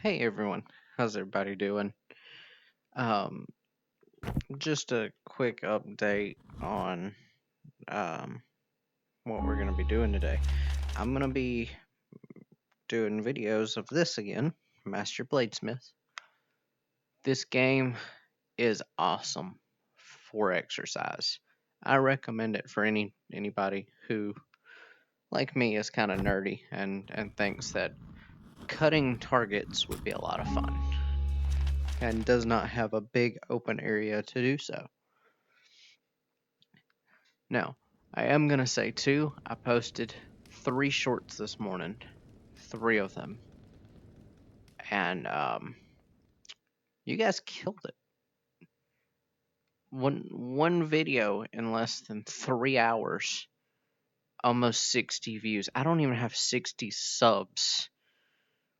Hey everyone, how's everybody doing? Um, just a quick update on um, what we're gonna be doing today. I'm gonna be doing videos of this again, Master Bladesmith. This game is awesome for exercise. I recommend it for anybody who, like me, is kind of nerdy and thinks that cutting targets would be a lot of fun and does not have a big open area to do so. Now, I am going to say too, I posted 3 shorts this morning, 3 of them, and you guys killed it. One video in less than 3 hours, almost 60 views. I don't even have 60 subs.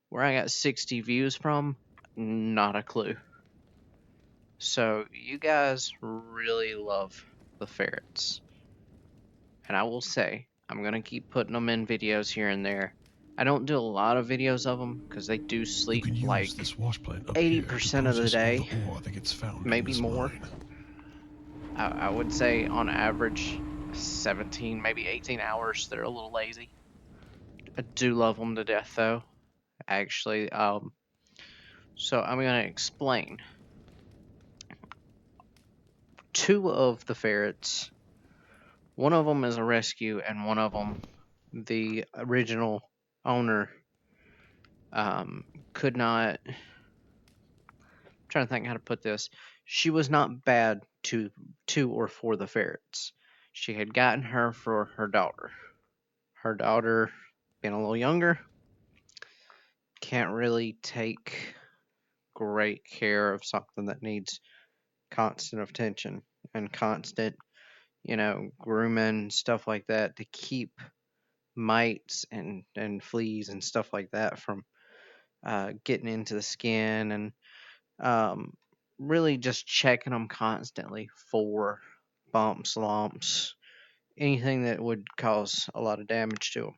Where I got 60 views from, not a clue. So you guys really love the ferrets. And I will say, I'm going to keep putting them in videos here and there. I don't do a lot of videos of them because they do You sleep can use like this wash plant up here to 80% of the process all day, the ore that gets found in maybe this more. mine. I would say on average 17, maybe 18 hours. They're a little lazy. I do love them to death though, actually. So I'm going to explain. 2 of the ferrets, one of them is a rescue, and one of them, the original owner, could not. I'm trying to think how to put this. She was not bad to or for the ferrets. She had gotten her for her daughter. Her daughter, being a little younger, can't really take great care of something that needs constant attention and constant, grooming, stuff like that to keep mites and fleas and stuff like that from getting into the skin and um, really just checking them constantly for bumps, lumps, anything that would cause a lot of damage to them.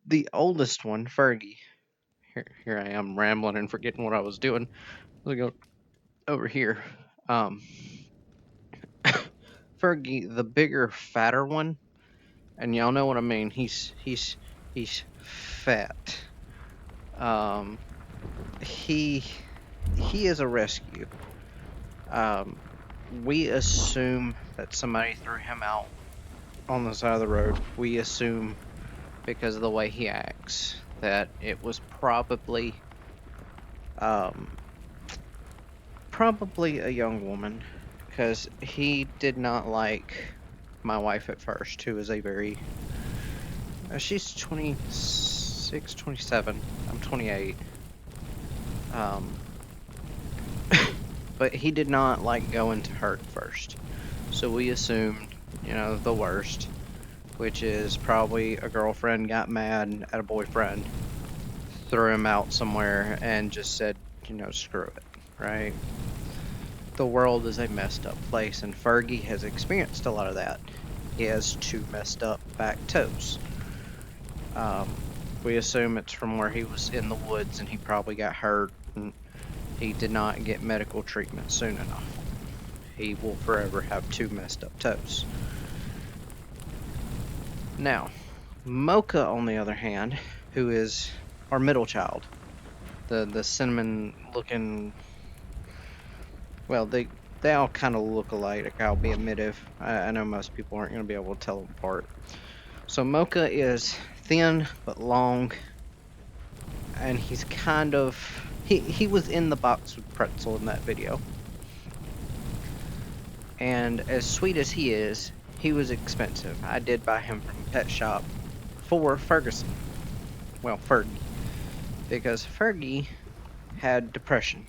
The oldest one, Fergie, here I am rambling and forgetting what I was doing. Let me go over here. Um, Fergie, the bigger, fatter one, and y'all know what I mean. He's fat. Um, he he is a rescue. Um, we assume that somebody threw him out on the side of the road. We assume because of the way he acts that it was um, probably a young woman because he did not like my wife at first, who is a very she's 26, 27. I'm 28. Um, but he did not like going to her at first. So we assumed, the worst, which is probably a girlfriend got mad at a boyfriend, threw him out somewhere, and just said, screw it, right? The world is a messed up place, and Fergie has experienced a lot of that. He has 2 messed up back toes. Um, we assume it's from where he was in the woods and he probably got hurt and he did not get medical treatment soon enough. He will forever have 2 messed up toes. Now, Mocha, on the other hand, who is our middle child, the cinnamon looking, well, they all kind of look alike, I'll be admitted. I know most people aren't going to be able to tell them apart. So Mocha is thin but long, and he's kind of, he was in the box with Pretzel in that video. And as sweet as he is, he was expensive. I did buy him from a pet shop for Ferguson. Well, Fergie. Because Fergie had depression.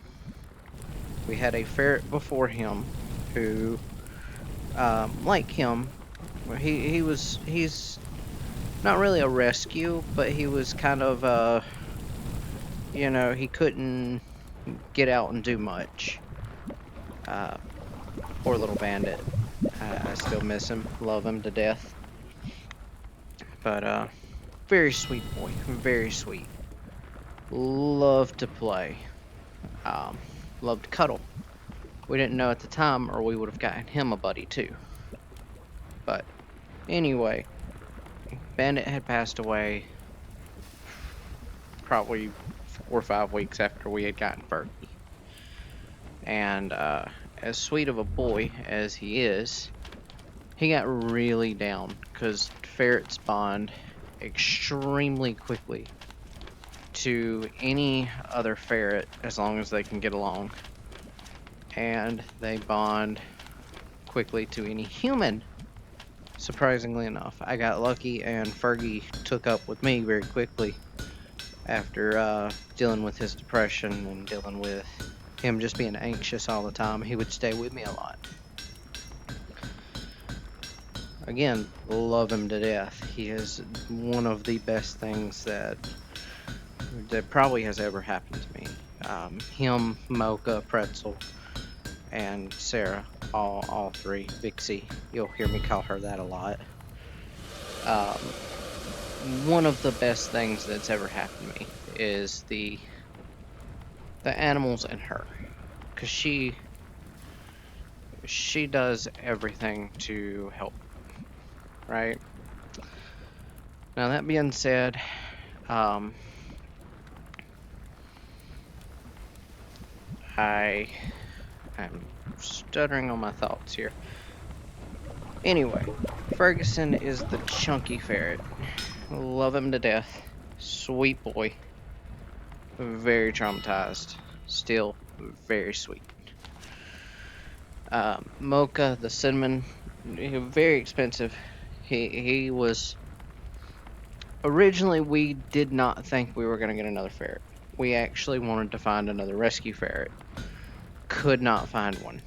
We had a ferret before him who, like him, he's not really a rescue, but he was kind of, he couldn't get out and do much. Poor little bandit. I still miss him, love him to death. But, very sweet boy, very sweet. loved to play, um, loved to cuddle. We didn't know at the time, or we would have gotten him a buddy too. But anyway, Bandit had passed away probably 4 or 5 weeks after we had gotten Fergie. And as sweet of a boy as he is, he got really down because ferrets bond extremely quickly to any other ferret as long as they can get along. And they bond quickly to any human. Surprisingly enough, I got lucky and Fergie took up with me very quickly after dealing with his depression and dealing with him just being anxious all the time. He would stay with me a lot. Again, love him to death. He is one of the best things that probably has ever happened to me. Him, Mocha, Pretzel, and Sarah, all three. Vixie, you'll hear me call her that a lot. One of the best things that's ever happened to me is the animals and her, because she does everything to help, right? Now that being said, I'm stuttering on my thoughts here. Anyway, Ferguson is the chunky ferret. Love him to death. Sweet boy. Very traumatized. Still very sweet. Mocha, the cinnamon, very expensive. He was... Originally, we did not think we were going to get another ferret. We actually wanted to find another rescue ferret. Could not find one.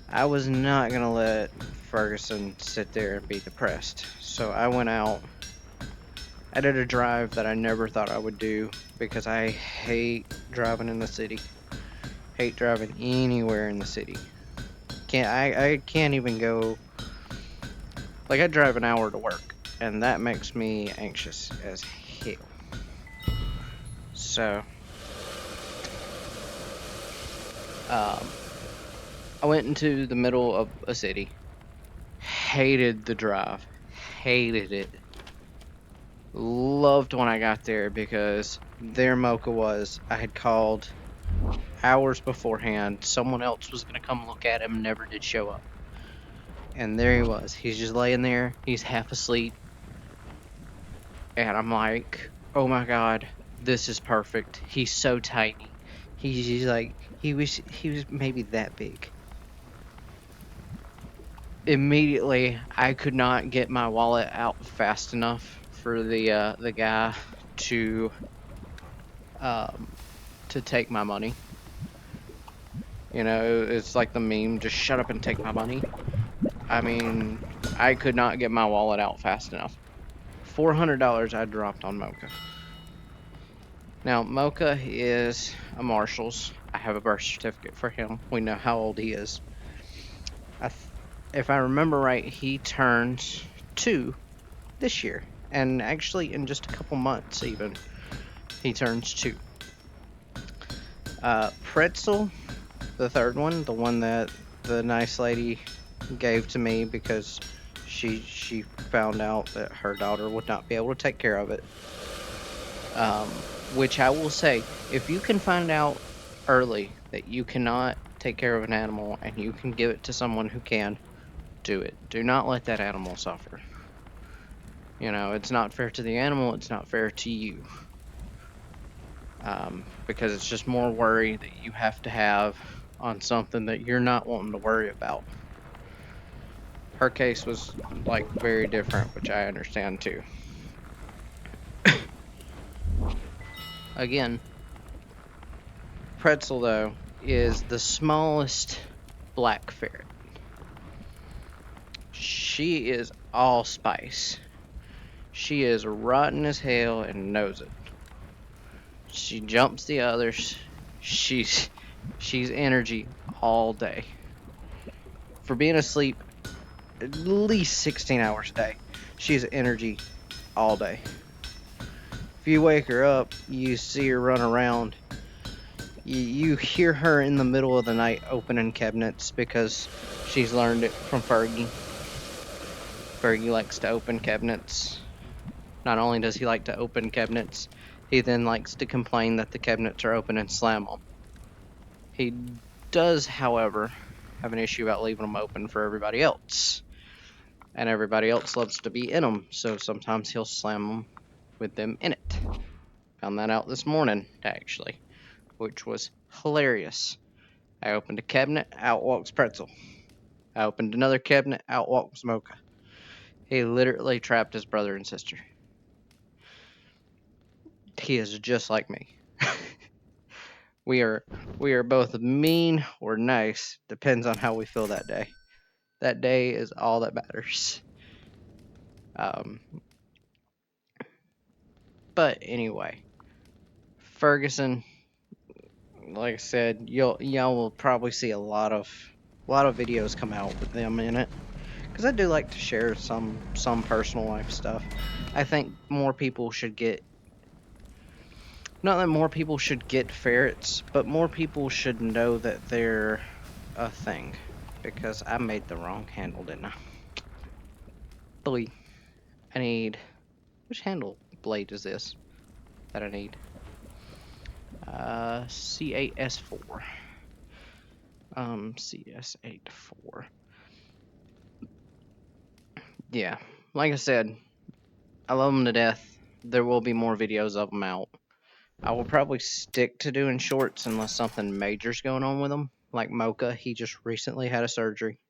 I was not going to let Ferguson sit there and be depressed. So I went out. I did a drive that I never thought I would do because I hate driving in the city. Hate driving anywhere in the city. I can't even go... Like, I drive an hour to work, and that makes me anxious as hell. So, I went into the middle of a city. Hated the drive. Hated it. Loved when I got there because there Mocha was. I had called hours beforehand. Someone else was going to come look at him, never did show up. And there he was. He's just laying there. He's half asleep. And I'm like, oh my god, this is perfect. He's so tiny. He's like, he was maybe that big. Immediately, I could not get my wallet out fast enough for the guy to take my money. You know, it's like the meme, just shut up and take my money. I mean, I could not get my wallet out fast enough. $400 I dropped on Mocha. Now, Mocha is a Marshall's. I have a birth certificate for him. We know how old he is. If I remember right, he turns 2 this year. And actually, in just a couple months even, he turns 2. Pretzel, the third one, the one that the nice lady gave to me because she found out that her daughter would not be able to take care of it. Which I will say, if you can find out early that you cannot take care of an animal and you can give it to someone who can, do it. Do not let that animal suffer. You know, it's not fair to the animal, it's not fair to you. Because it's just more worry that you have to have on something that you're not wanting to worry about. Her case was, like, very different, which I understand too. Again, Pretzel, though, is the smallest black ferret. She is all spice. She is rotten as hell and knows it. She jumps the others. She's energy all day. For being asleep at least 16 hours a day, she's energy all day. If you wake her up, you see her run around. You hear her in the middle of the night opening cabinets because she's learned it from Fergie. Fergie likes to open cabinets. Not only does he like to open cabinets, he then likes to complain that the cabinets are open and slam them. He does, however, have an issue about leaving them open for everybody else. And everybody else loves to be in them, so sometimes he'll slam them with them in it. Found that out this morning, actually, which was hilarious. I opened a cabinet, out walks Pretzel. I opened another cabinet, out walks Mocha. He literally trapped his brother and sister. He is just like me. we are both mean or nice, depends on how we feel that day. That day is all that matters. But anyway, Ferguson, like I said, y'all will probably see a lot of videos come out with them in it, because I do like to share some personal life stuff. I think more people should get, not that more people should get ferrets, but more people should know that they're a thing, because I made the wrong handle, didn't I? Boy, I need, which handle blade is this that I need? C8S4. CS84. Yeah, like I said, I love them to death. There will be more videos of them out. I will probably stick to doing shorts unless something major's going on with them. Like Mocha, he just recently had a surgery.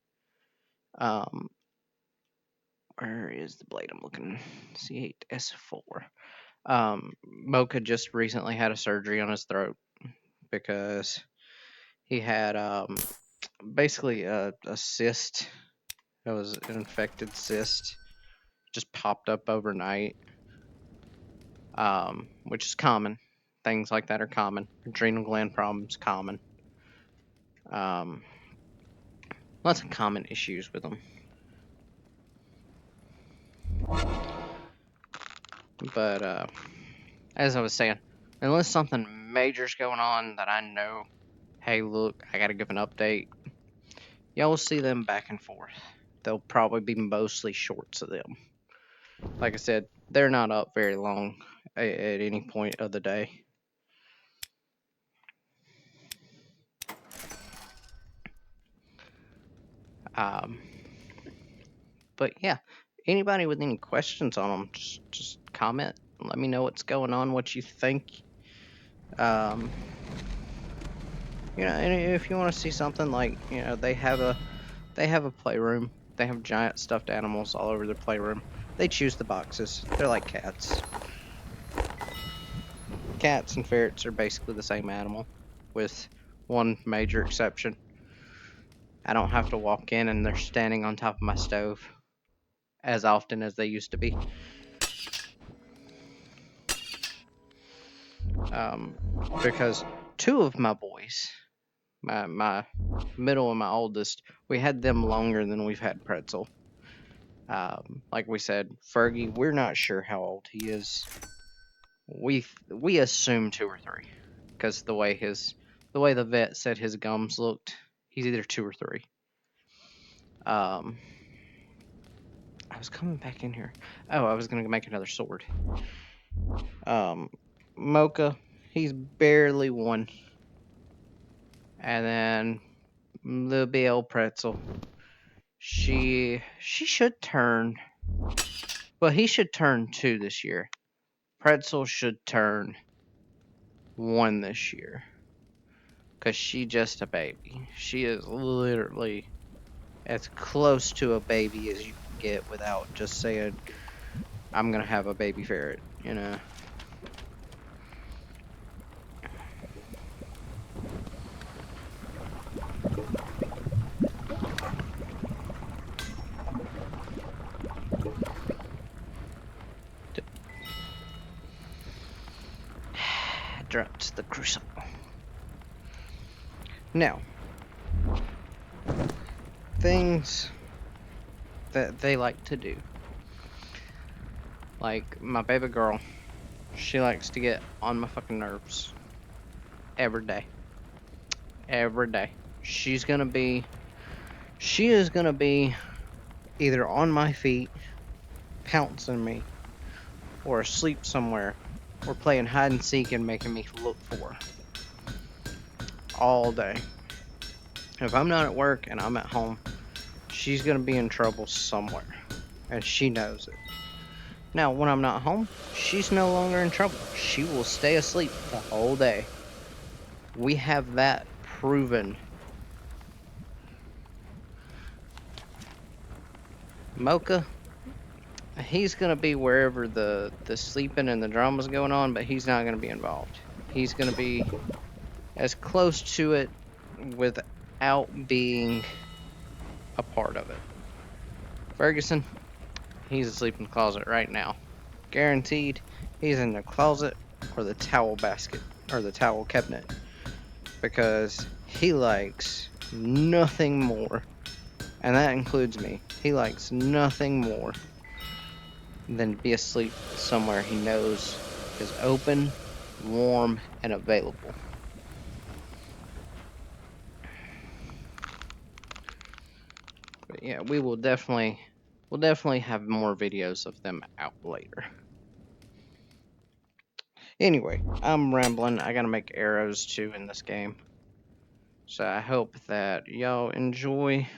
Where is the blade I'm looking? C8S4. Mocha just recently had a surgery on his throat because he had basically a cyst. It was an infected cyst, just popped up overnight, which is common. Things like that are common. Adrenal gland problems, common. Lots of common issues with them. But as I was saying, unless something major's going on that I know, hey, look, I gotta give an update, y'all will see them back and forth. They'll probably be mostly shorts of them. Like I said, they're not up very long at any point of the day. But yeah, anybody with any questions on them, just comment. Let me know what's going on, what you think. And if you want to see something like, they have a playroom. They have giant stuffed animals all over their playroom. They choose the boxes. They're like cats. Cats and ferrets are basically the same animal, with one major exception. I don't have to walk in and they're standing on top of my stove as often as they used to be. Because two of my boys, my middle and my oldest, we had them longer than we've had Pretzel. Like we said, Fergie, we're not sure how old he is. We assume 2 or 3, because the way the vet said his gums looked, he's either 2 or 3. I was coming back in here. Oh, I was gonna make another sword. Mocha, he's barely 1. And then the BL Pretzel, she should turn, well, he should turn 2 this year. Pretzel should turn 1 this year, because she's just a baby. She is literally as close to a baby as you can get without just saying, I'm gonna have a baby ferret, Dropped the crucible. Now, things that they like to do. Like my baby girl, She likes to get on my fucking nerves. Every day. Every day. She is gonna be either on my feet, pouncing me, or asleep somewhere, or playing hide and seek and making me look for her. All day. If I'm not at work and I'm at home, she's gonna be in trouble somewhere. And she knows it. Now, when I'm not home, she's no longer in trouble. She will stay asleep the whole day. We have that proven. Mocha, he's gonna be wherever the sleeping and the drama's going on, but he's not gonna be involved. He's gonna be as close to it without being a part of it. Ferguson, he's asleep in the closet right now. Guaranteed, he's in the closet or the towel basket or the towel cabinet because he likes nothing more, and that includes me. He likes nothing more than be asleep somewhere he knows is open, warm, and available. But yeah, we'll definitely have more videos of them out later. Anyway, I'm rambling. I gotta make arrows too in this game. So I hope that y'all enjoy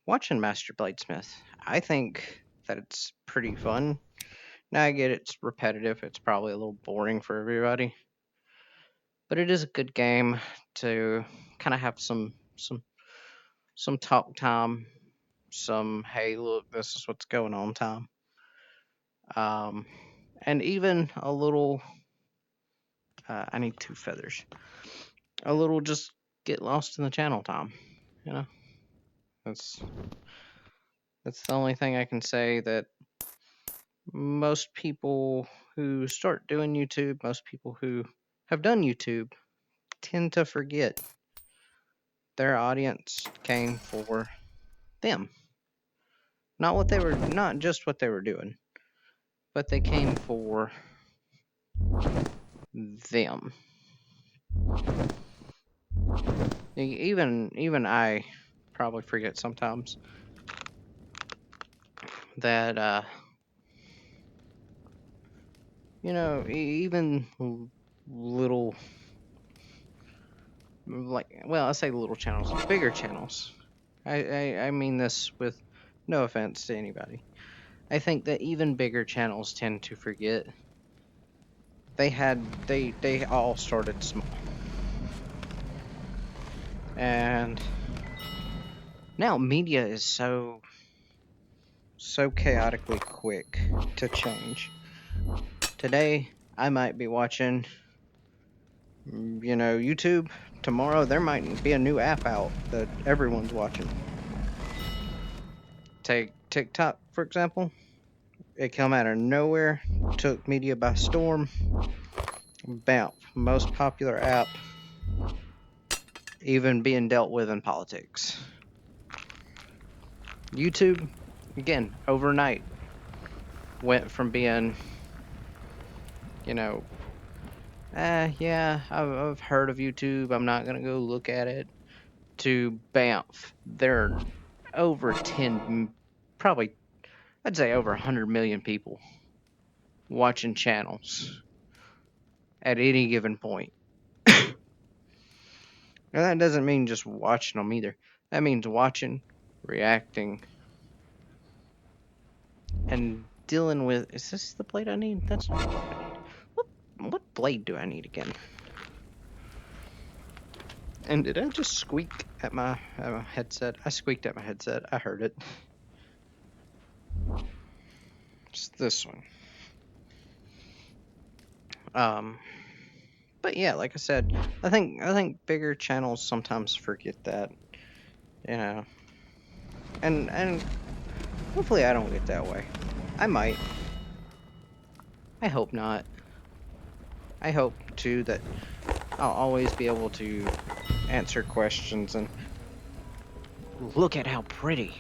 watching Master Bladesmith. I think that it's pretty fun. Now I get it's repetitive. It's probably a little boring for everybody. But it is a good game to kind of have some talk time, some hey look this is what's going on time, and even a little. I need 2 feathers. A little just get lost in the channel time. You know, that's the only thing I can say that most people who start doing YouTube, most people who have done YouTube, tend to forget their audience came for them. Not just what they were doing, but they came for them. Even I probably forget sometimes that even little, like, well, I say little channels, bigger channels. I mean this with no offense to anybody. I think that even bigger channels tend to forget they all started small. And now media is so chaotically quick to change. Today I might be watching YouTube. Tomorrow there might be a new app out that everyone's watching. Take TikTok, for example. It came out of nowhere, took media by storm. Bam, most popular app, even being dealt with in politics. YouTube, again, overnight, went from being, yeah, I've heard of YouTube, I'm not gonna go look at it, to Banff. There are over 10, probably, I'd say over 100 million people watching channels at any given point. And that doesn't mean just watching them either. That means watching, reacting, and dealing with. Is this the blade I need? That's not the blade I need. What blade do I need again? And did I just squeak at my headset? I squeaked at my headset. I heard it. It's this one. But yeah, like I said, I think bigger channels sometimes forget that, and hopefully I don't get that way. I might. I hope not. I hope too that I'll always be able to answer questions and look at how pretty.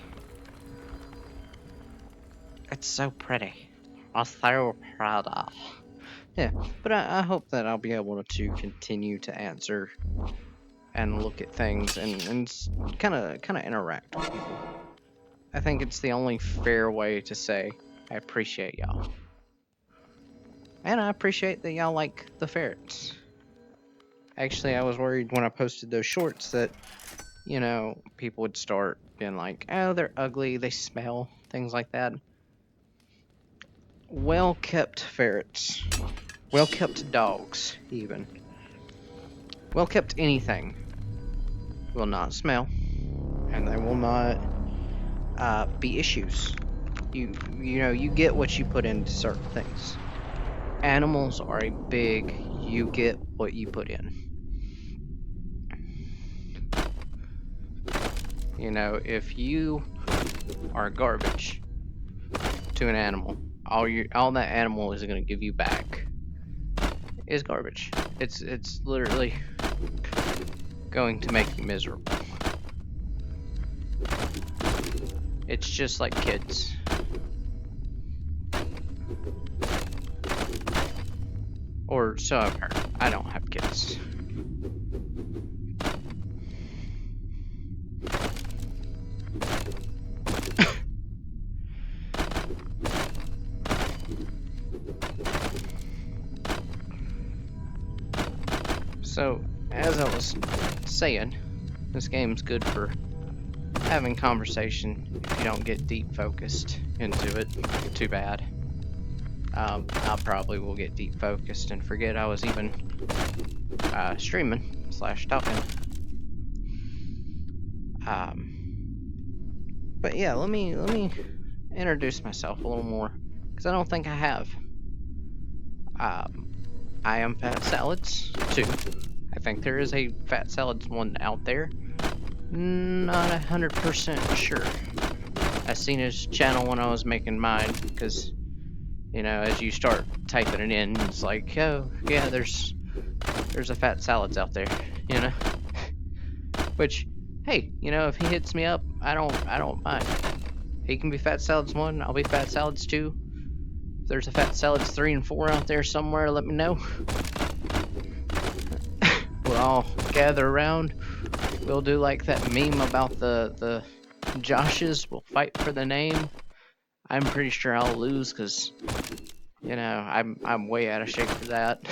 It's so pretty. I'm so proud of. Yeah, but I hope that I'll be able to continue to answer and look at things and kind of interact with people. I think it's the only fair way to say I appreciate y'all. And I appreciate that y'all like the ferrets. Actually, I was worried when I posted those shorts that, people would start being like, oh, they're ugly, they smell, things like that. Well kept ferrets, well kept dogs, even. Well kept anything will not smell, and they will not be issues. You get what you put into certain things. Animals are a big you get what you put in. If you are garbage to an animal, all that animal is going to give you back is garbage. It's literally going to make you miserable. It's just like kids. Or so I've heard. I don't have kids. So, as I was saying, this game's good for having conversation if you don't get deep focused into it. Too bad. I probably will get deep focused and forget I was even streaming / talking. But yeah, let me introduce myself a little more because I don't think I have. I am Fat Salads 2. I think there is a Fat Salads 1 out there. Not 100% sure. I seen his channel when I was making mine because, as you start typing it in, it's like, oh yeah, there's a Fat Salads out there, Which, hey, if he hits me up, I don't mind. He can be Fat Salads 1, I'll be Fat Salads 2. If there's a Fat Salads 3 and 4 out there somewhere, let me know. We'll all gather around. We'll do like that meme about the Joshes. We'll fight for the name. I'm pretty sure I'll lose because, I'm way out of shape for that.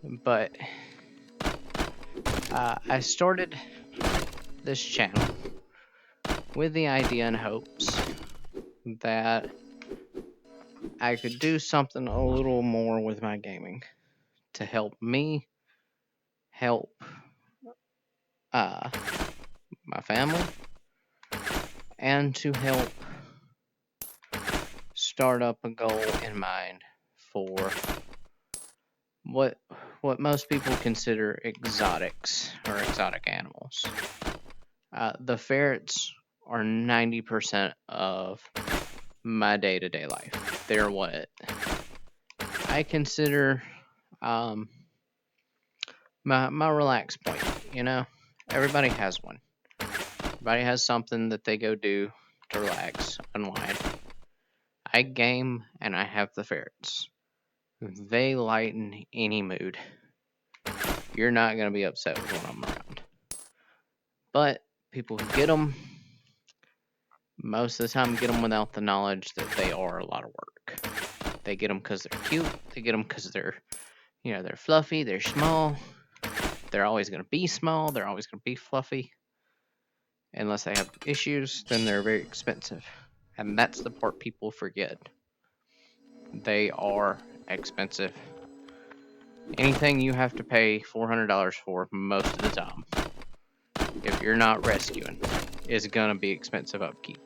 But I started this channel with the idea and hopes that I could do something a little more with my gaming to help me help my family and to help start up a goal in mind for what most people consider exotics or exotic animals. The ferrets are 90% of my day-to-day life. They're what I consider my relax point. Everybody has one. Everybody has something that they go do to relax, unwind. I game and I have the ferrets. They lighten any mood. You're not going to be upset with when I'm around. But people who get them, most of the time get them without the knowledge that they are a lot of work. They get them because they're cute. They get them because they're fluffy, they're small. They're always going to be small. They're always going to be fluffy. Unless they have issues, then they're very expensive. And that's the part people forget. They are expensive. Anything you have to pay $400 for most of the time, if you're not rescuing, is going to be expensive upkeep.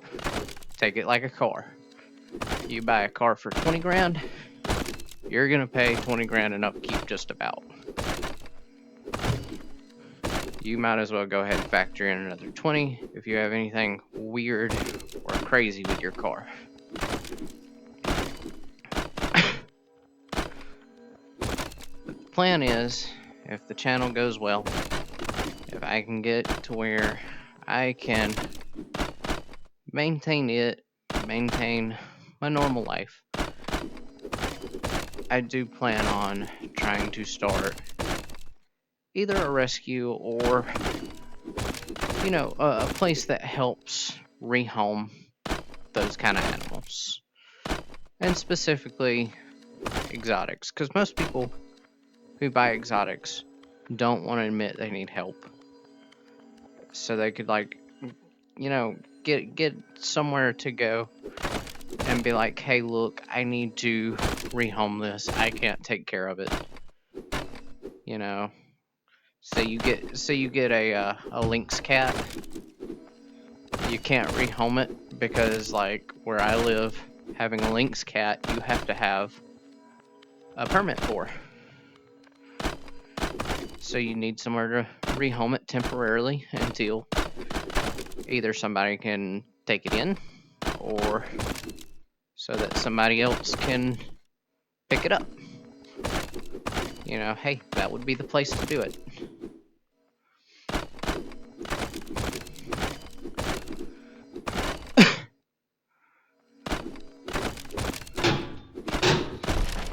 Take it like a car. You buy a car for 20 grand, you're going to pay 20 grand in upkeep just about. You might as well go ahead and factor in another 20 if you have anything weird or crazy with your car. The plan is, if the channel goes well, if I can get to where I can maintain it maintain my normal life, I do plan on trying to start either a rescue or, a place that helps rehome those kind of animals. And specifically exotics, because most people who buy exotics don't want to admit they need help. So they could, get somewhere to go and be like, hey, look, I need to rehome this. I can't take care of it. So you get a lynx cat. You can't rehome it because, like, where I live, having a lynx cat, you have to have a permit for. So you need somewhere to rehome it temporarily until either somebody can take it in or so that somebody else can pick it up. Hey, that would be the place to do it.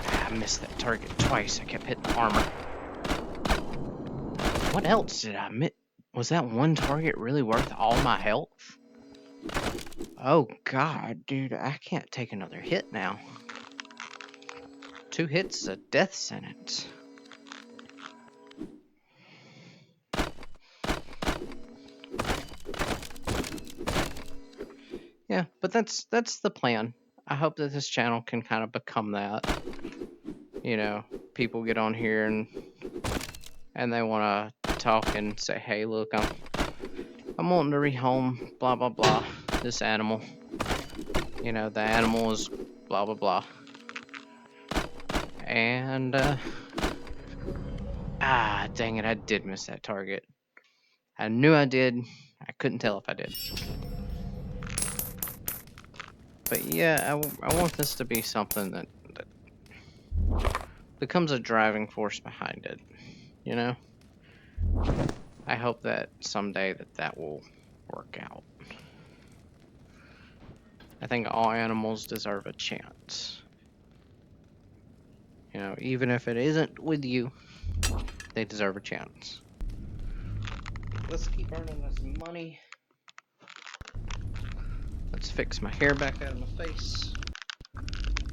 I missed that target twice. I kept hitting the armor. What else did I miss? Was that one target really worth all my health? Oh god, dude, I can't take another hit now. 2 hits is a death sentence. Yeah, but that's the plan. I hope that this channel can kind of become that. People get on here and they want to talk and say, hey, look, I'm wanting to rehome blah blah blah this animal. The animal is blah blah blah. And dang it, I did miss that target. I knew I did. I couldn't tell if I did. But yeah, I want this to be something that becomes a driving force behind it. I hope that someday that will work out. I think all animals deserve a chance. Even if it isn't with you, they deserve a chance. Let's keep earning this money. Let's fix my hair back out of my face.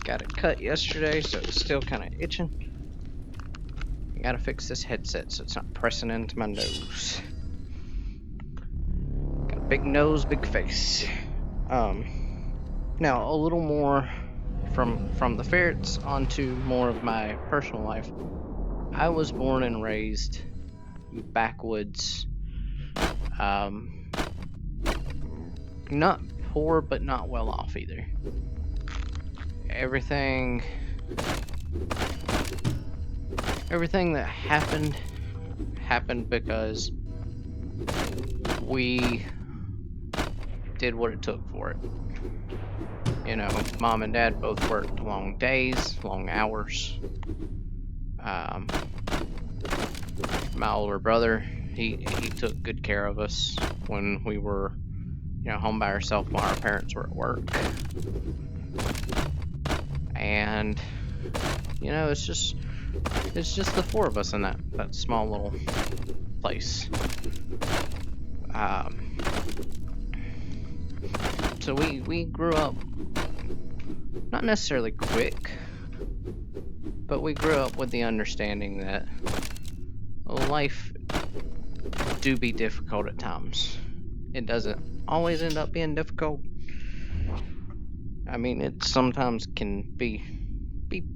Got it cut yesterday, so it's still kind of itching. I gotta fix this headset so it's not pressing into my nose. Got a big nose, big face. Now a little more from the ferrets onto more of my personal life. I was born and raised backwoods. Not poor, but not well off either. Everything that happened because we did what it took for it. Mom and dad both worked long days, long hours. My older brother, he took good care of us when we were, home by ourselves while our parents were at work. And, it's just the 4 of us in that small little place. So we grew up not necessarily quick, but we grew up with the understanding that life do be difficult at times. It doesn't always end up being difficult. I mean, it sometimes can be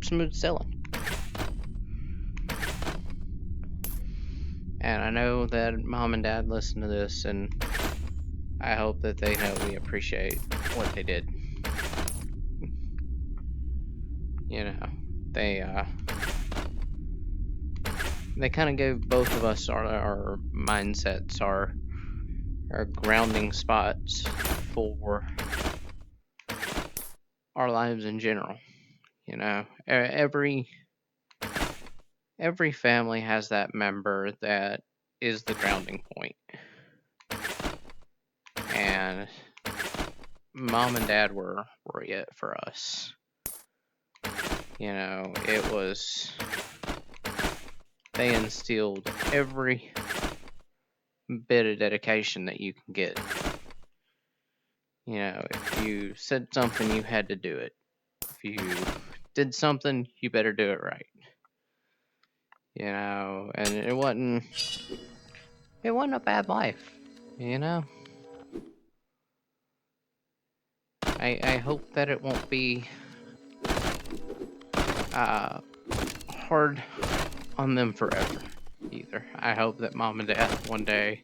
smooth sailing. And I know that mom and dad listen to this, and I hope that they know we appreciate what they did. They kind of gave both of us our mindsets, our grounding spots for our lives in general. Every family has that member that is the grounding point. And mom and dad were it for us. It was, they instilled every bit of dedication that you can get. If you said something, you had to do it. If you did something, you better do it right. And it wasn't a bad life. I hope that it won't be hard on them forever either. I hope that mom and dad one day,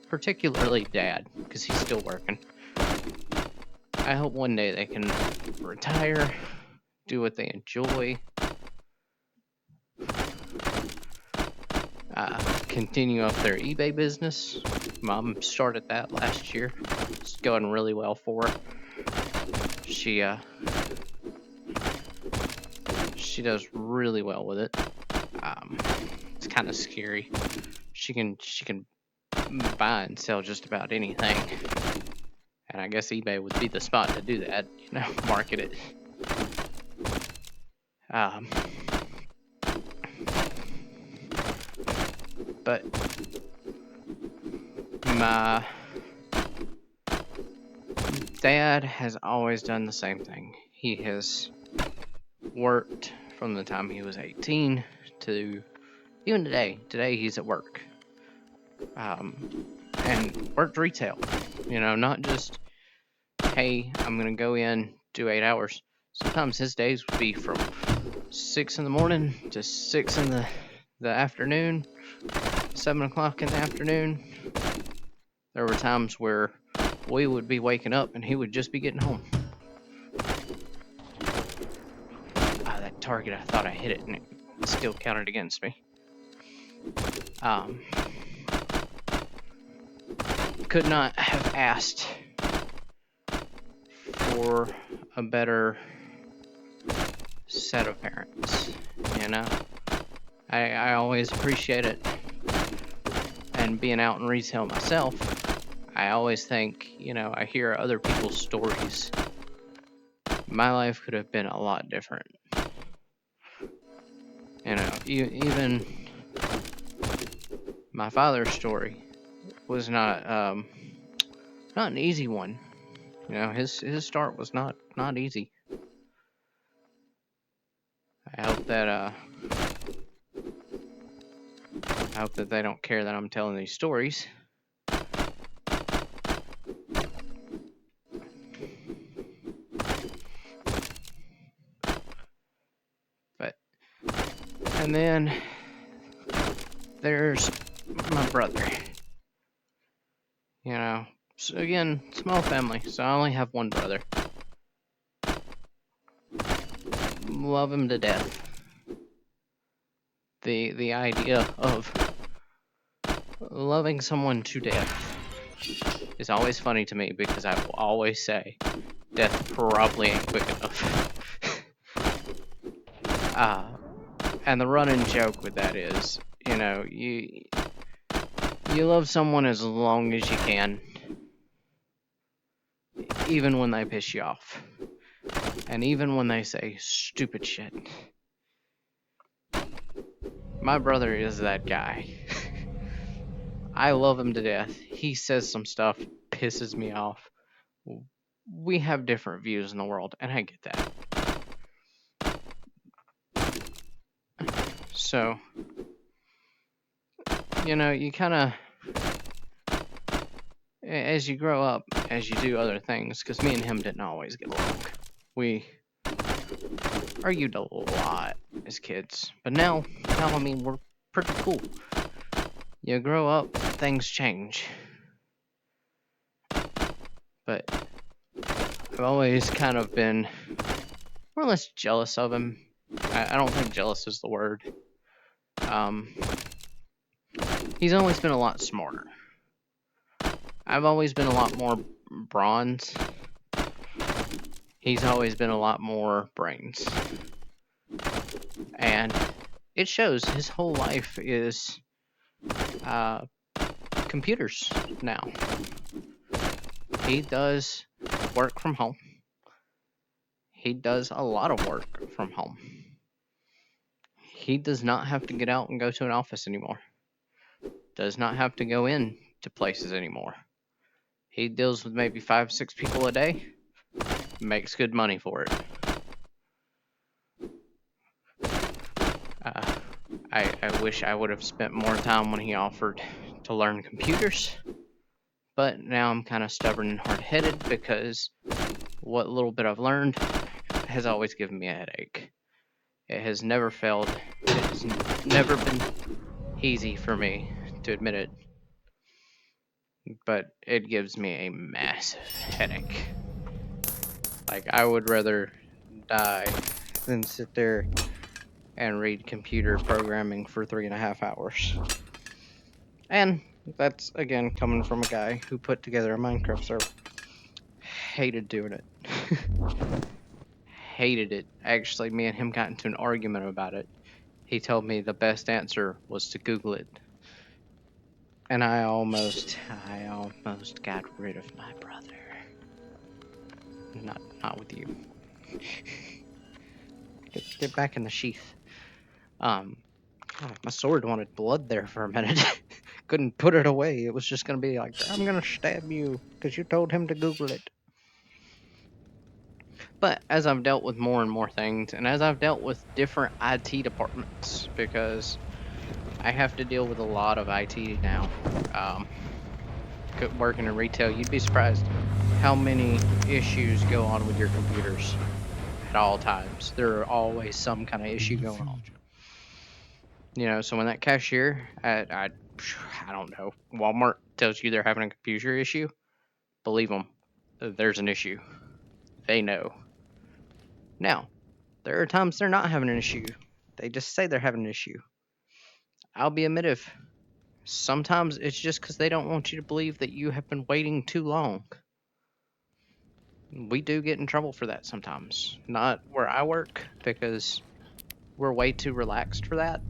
particularly dad, because he's still working, I hope one day they can retire, do what they enjoy, continue up their eBay business. Mom started that last year. It's going really well for her. She does really well with it. It's kind of scary. She can buy and sell just about anything, and I guess eBay would be the spot to do that. Market it. But my dad has always done the same thing. He has worked from the time he was 18 to even today. Today he's at work. And worked retail. Not just, hey, I'm going to go in, do 8 hours. Sometimes his days would be from 6 in the morning to 6 in the afternoon, 7 o'clock in the afternoon. There were times where we would be waking up and he would just be getting home. That target, I thought I hit it and it still counted against me. Could not have asked for a better set of parents. I always appreciate it. And being out in retail myself, I always think, I hear other people's stories. My life could have been a lot different. Even my father's story was not an easy one. His start was not easy. I hope that they don't care that I'm telling these stories. And then there's my brother. So again, small family, so I only have one brother. Love him to death. The idea of loving someone to death is always funny to me because I will always say death probably ain't quick enough. And the running joke with that is, you love someone as long as you can, even when they piss you off, and even when they say stupid shit. My brother is that guy. I love him to death. He says some stuff, pisses me off. We have different views in the world, and I get that. So, you kind of, as you grow up, as you do other things, because me and him didn't always get along. We argued a lot as kids, but now, I mean, we're pretty cool. You grow up, things change. But I've always kind of been more or less jealous of him. I don't think jealous is the word. He's always been a lot smarter. I've always been a lot more bronze. He's always been a lot more brains. And it shows. His whole life is computers now. He does work from home. He does a lot of work from home. He does not have to get out and go to an office anymore. Does not have to go in to places anymore. He deals with maybe 5, 6 people a day. Makes good money for it. I wish I would have spent more time when he offered to learn computers. But now I'm kind of stubborn and hard-headed because what little bit I've learned has always given me a headache. It has never failed. It has never been easy for me to admit it. But it gives me a massive headache. Like, I would rather die than sit there and read computer programming for 3.5 hours. And that's, again, coming from a guy who put together a Minecraft server. Hated doing it. Hated it. Actually, me and him got into an argument about it. He told me the best answer was to Google it. And I almost got rid of my brother. Not with you. Get back in the sheath. My sword wanted blood there for a minute. Couldn't put it away. It was just gonna be like, I'm gonna stab you because you told him to Google it. But as I've dealt with more and more things, and as I've dealt with different IT departments, because I have to deal with a lot of IT now. Working in retail, you'd be surprised how many issues go on with your computers at all times. There are always some kind of issue going on. You know, so when that cashier I don't know, Walmart tells you they're having a computer issue, believe them, there's an issue. They know. Now, there are times they're not having an issue. They just say they're having an issue. I'll be admittive. Sometimes it's just because they don't want you to believe that you have been waiting too long. We do get in trouble for that sometimes. Not where I work, because we're way too relaxed for that.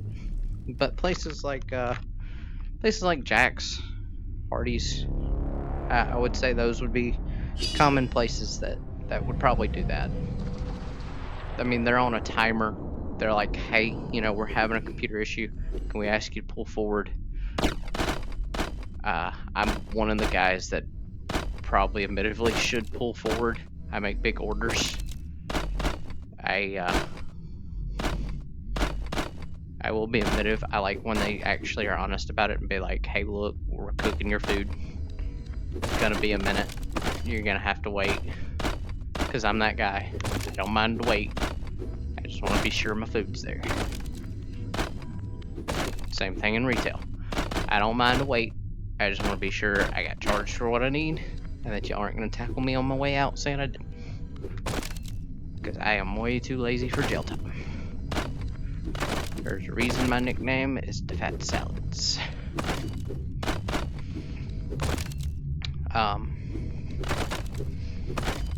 But places like Jack's, Hardee's, I would say those would be common places that would probably do that. I mean, they're on a timer. They're like, hey, we're having a computer issue. Can we ask you to pull forward? I'm one of the guys that probably admittedly should pull forward. I make big orders. I will be admitted. I like when they actually are honest about it and be like, hey, look, we're cooking your food. It's gonna be a minute. You're gonna have to wait. Because I'm that guy. I don't mind to wait. I just want to be sure my food's there. Same thing in retail. I don't mind to wait. I just want to be sure I got charged for what I need and that you aren't going to tackle me on my way out saying I didn't. Because I am way too lazy for jail time. There's a reason my nickname is the Fat Salads.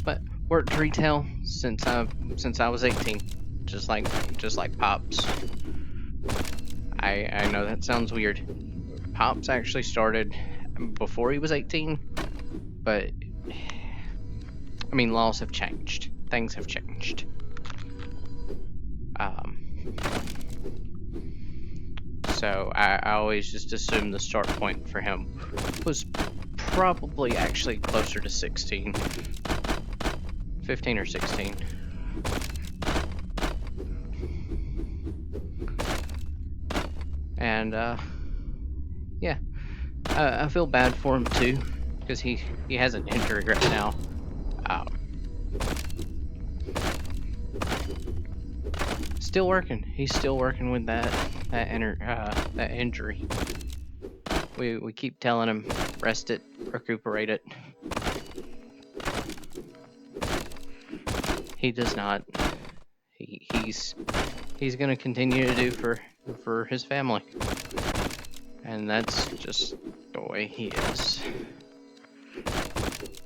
But worked retail since I was 18, just like Pops. I know that sounds weird. Pops actually started before he was 18, but I mean, laws have changed. Things have changed. So I always just assumed the start point for him was probably actually closer to 16. 15 or 16. And, yeah. I feel bad for him, too, because he has an injury right now. Still working. He's still working with that injury. We keep telling him, rest it, recuperate it. He does not. He's gonna continue to do for his family, and that's just the way he is.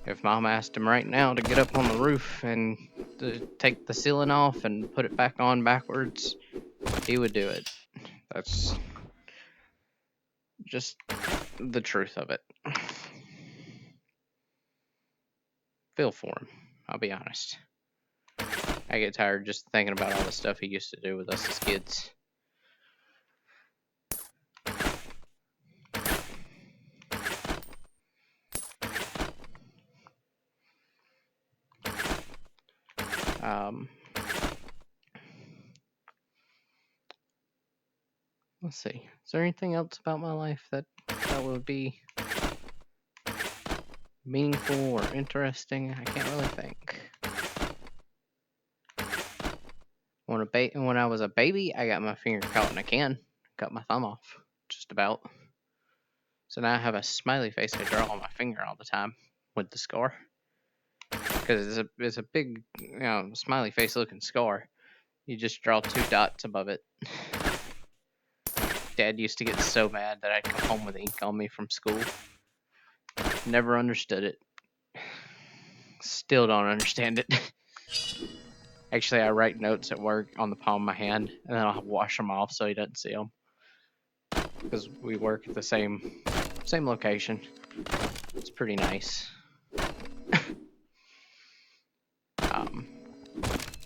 If Mom asked him right now to get up on the roof and to take the ceiling off and put it back on backwards, he would do it. That's just the truth of it. feel for him. I'll be honest. I get tired just thinking about all the stuff he used to do with us as kids. Let's see. Is there anything else about my life that would be meaningful or interesting? I can't really think. When I was a baby, I got my finger caught in a can, cut my thumb off, just about. So now I have a smiley face I draw on my finger all the time with the scar, because it's a big, smiley face looking scar. You just draw 2 dots above it. Dad used to get so mad that I'd come home with ink on me from school. Never understood it. Still don't understand it. Actually, I write notes at work on the palm of my hand, and then I'll wash them off so he doesn't see them. Because we work at the same location. It's pretty nice.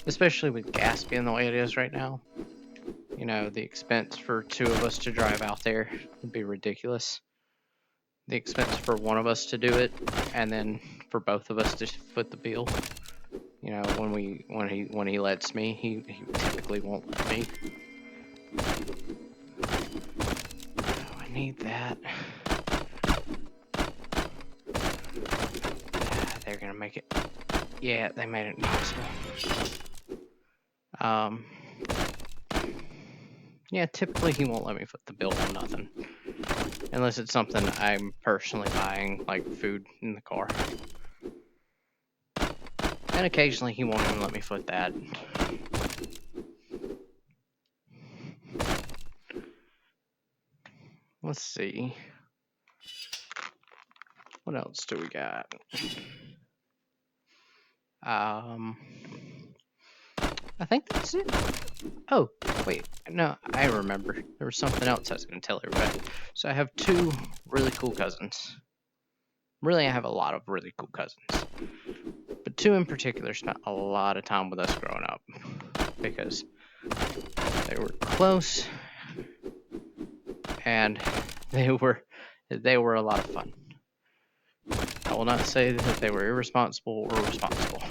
Especially with gas being the way it is right now. You know, the expense for 2 of us to drive out there would be ridiculous. The expense for one of us to do it, and then for both of us to foot the bill. You know, when he lets me, he typically won't let me. Oh, I need that. They're gonna make it. Yeah, they made it impossible. Yeah, typically he won't let me foot the bill on nothing. Unless it's something I'm personally buying, like food in the car. And occasionally he won't even let me foot that. Let's see. What else do we got? I think that's it. Oh, wait. No, I remember. There was something else I was going to tell everybody. So I have 2 really cool cousins. Really, I have a lot of really cool cousins. But 2 in particular spent a lot of time with us growing up. Because they were close. And they were a lot of fun. I will not say that they were irresponsible or responsible.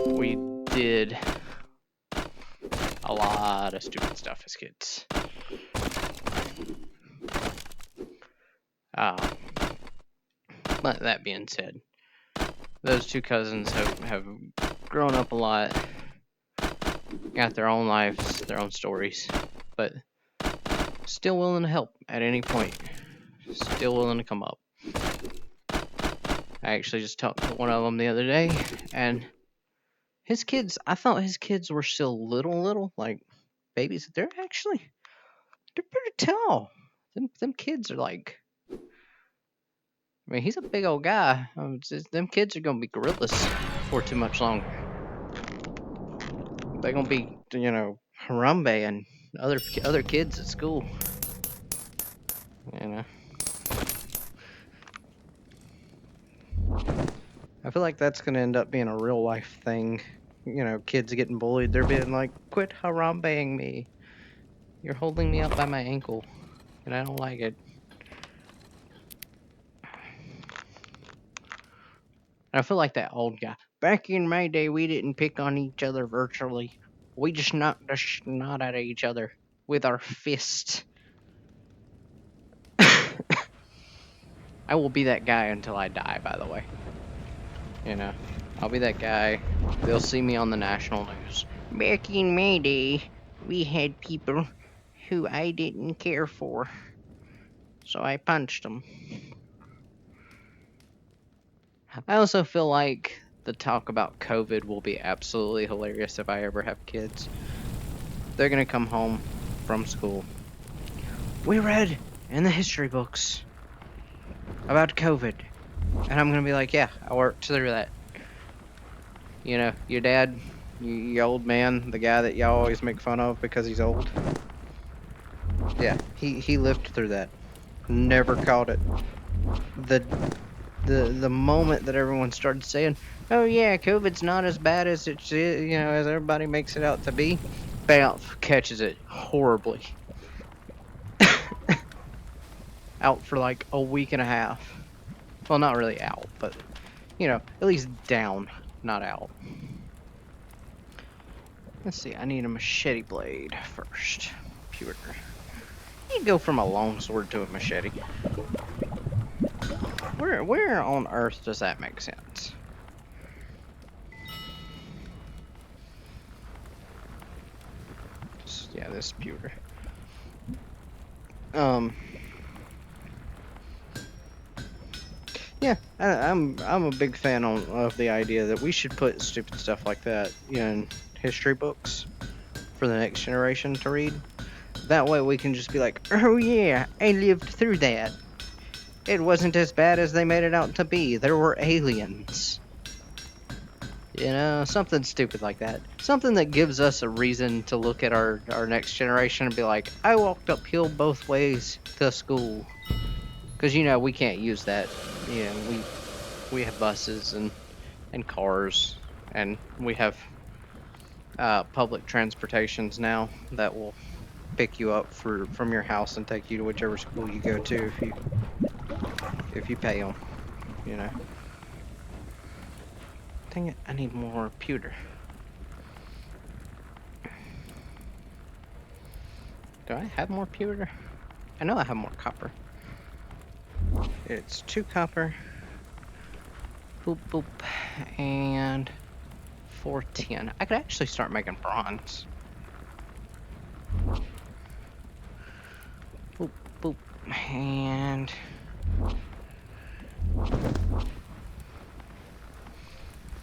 We did a lot of stupid stuff as kids. But that being said, those 2 cousins have grown up a lot, got their own lives, their own stories, but still willing to help at any point. Still willing to come up. I actually just talked to one of them the other day, and his kids, I thought his kids were still little, like babies. They're pretty tall. Them kids are like, I mean, he's a big old guy. Them kids are gonna be gorillas for too much longer. They're gonna be, Harambe and other kids at school. I feel like that's gonna end up being a real life thing. Kids getting bullied. They're being like, "Quit harambeing me. You're holding me up by my ankle, and I don't like it." And I feel like that old guy. Back in my day, we didn't pick on each other virtually. We just knocked the snot out of each other with our fist. I will be that guy until I die, by the way. I'll be that guy. They'll see me on the national news. Back in my day, we had people who I didn't care for. So I punched them. I also feel like the talk about COVID will be absolutely hilarious if I ever have kids. They're gonna come home from school. We read in the history books about COVID. And I'm gonna be like, yeah, I worked through that. Your dad, your old man, the guy that y'all always make fun of because he's old. Yeah, he lived through that. Never caught it. The the moment that everyone started saying, "Oh yeah, COVID's not as bad as as everybody makes it out to be," Banff catches it horribly, out for like a week and a half. Well, not really out, but at least down, not out. Let's see. I need a machete blade first. Pewter. You go from a longsword to a machete. Where on earth does that make sense? Yeah, this is pewter. Yeah, I'm a big fan of the idea that we should put stupid stuff like that in history books for the next generation to read. That way we can just be like, oh yeah, I lived through that. It wasn't as bad as they made it out to be. There were aliens. Something stupid like that. Something that gives us a reason to look at our next generation and be like, I walked uphill both ways to school. Because, we can't use that. We have buses and cars, and we have public transportations now that will pick you up from your house and take you to whichever school you go to if you pay them, you know. Dang it, I need more pewter. Do I have more pewter? I know I have more copper. It's 2 copper. Boop, boop. And 4 tin. I could actually start making bronze. Boop, boop. And...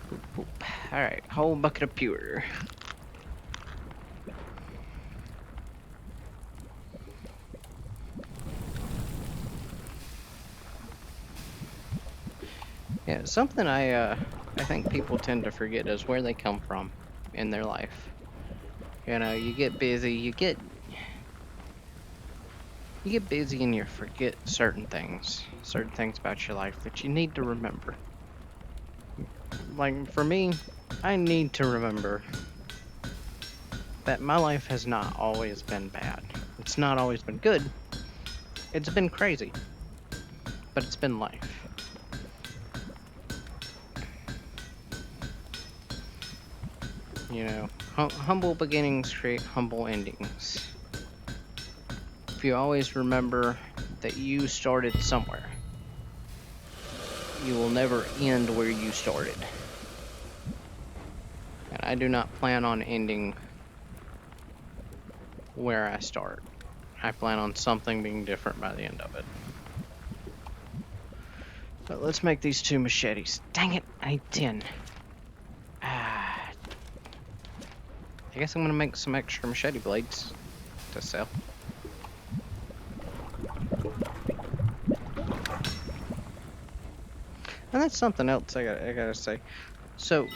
boop, boop. Alright, whole bucket of pewter. Yeah, something I think people tend to forget is where they come from in their life. You get busy, you get busy and you forget certain things about your life that you need to remember. Like for me, I need to remember that my life has not always been bad. It's not always been good. It's been crazy. But it's been life. Humble beginnings create humble endings. If you always remember that you started somewhere, you will never end where you started. And I do not plan on ending where I start. I plan on something being different by the end of it. But let's make these 2 machetes. Dang it, I need 10. I guess I'm gonna make some extra machete blades to sell. And that's something else I gotta say. So,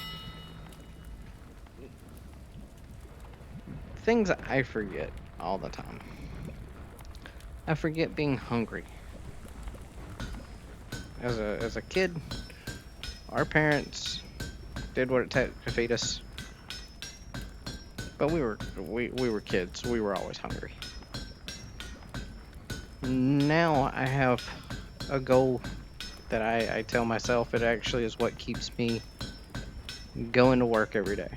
things I forget all the time. I forget being hungry. As a kid, our parents did what it took to feed us. But we were kids. We were always hungry. Now I have a goal that I tell myself it actually is what keeps me going to work every day.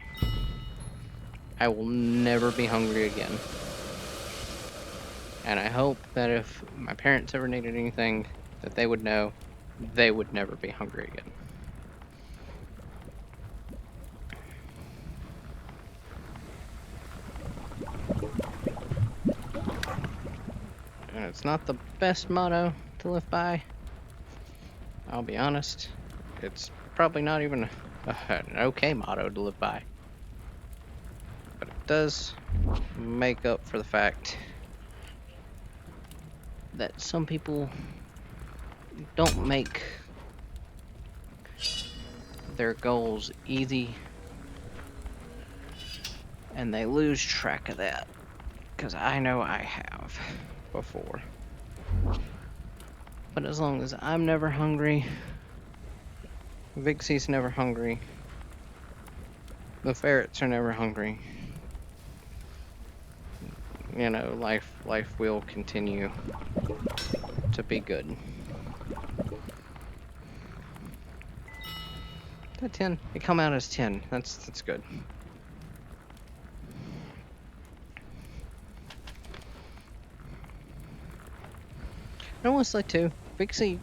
I will never be hungry again. And I hope that if my parents ever needed anything, that they would know they would never be hungry again. And it's not the best motto to live by. I'll be honest. It's probably not even an okay motto to live by. But it does make up for the fact that some people don't make their goals easy, and they lose track of that. Because I know I have before. But as long as I'm never hungry, Vixie's never hungry. The ferrets are never hungry. You know, life will continue to be good. That 10, it come out as 10. That's good. And honestly, too, Vixie